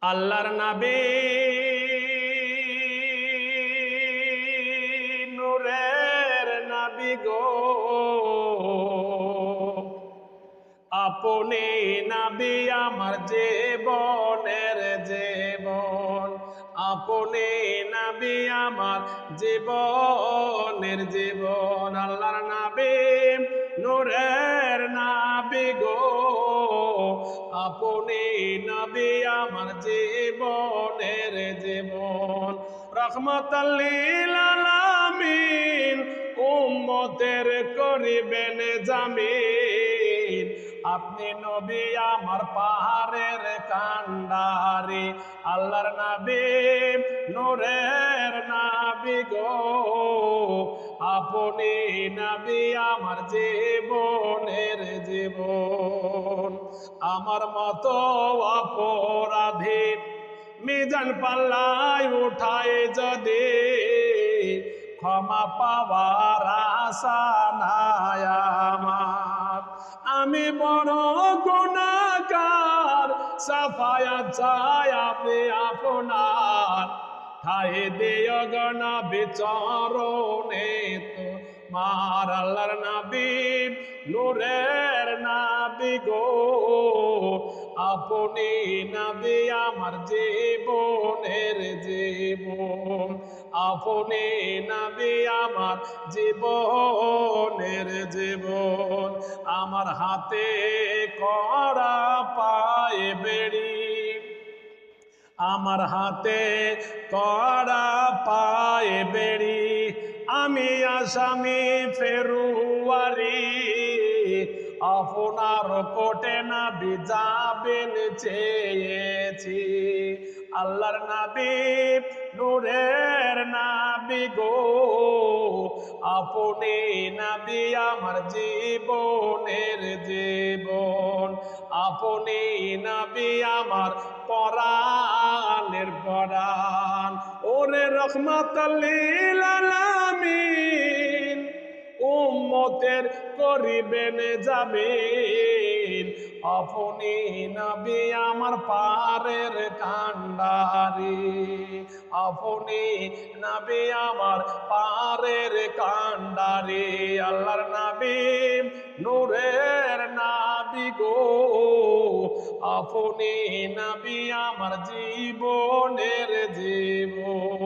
আল্লাহর নবী নূরের নবী গো, আপনি নবী আমার জীবনের জীবন, আপনি নবী আমার জীবনের জীবন। আল্লাহর নবী নূরের নবী গো, আপনি নবী আমার জীবনের জীবন। রহমতাল লিল আলামিন উম্মতের করিবেন জামিন, আপনি নবী আমার পাহাড়ের কান্ডারি। আল্লাহর নবী নূরের নবী গো, আপনি নবী আমার জীবনের জীবন। আমার মতো অপরাধী মিজান পাল্লায় উঠায় যদি, ক্ষমা পাওয়ার আশা নাই আমার। আমি বড় গুনাহগার, সাফায়াত চাই আপনি আপনার। ঠাই দিও গো নবী চরণে তোমার। আল্লাহর নবী নূরের নবী গো, আপনি নবী আমার জীবনের জীবন, আপনি নবী আমার জীবনের জীবন। আমার হাতে কড়া পায়ে বেড়ি, আমার হাতে কড়া পায়ে বেড়ি, আমি আসামি ফেরুয়ারি। আপনার কোটে নবী যাবেন চেয়েছি। আল্লাহর নবী নূরের নবী গো, আপনি নবী আমার জীবনের জীবন, আপনি নবী আমার পরাণের পরাণ। ওরে রহমাতাল লিল আলামিন উম্মতের করিবেন জামিন, আপনি নবী আমার পারের কান্ডারি, আপনি নবী আমার পারের কান্ডারি। আল্লাহর নবী নূরের নবী গো, আপনি নবী আমার জীবনের জীবন।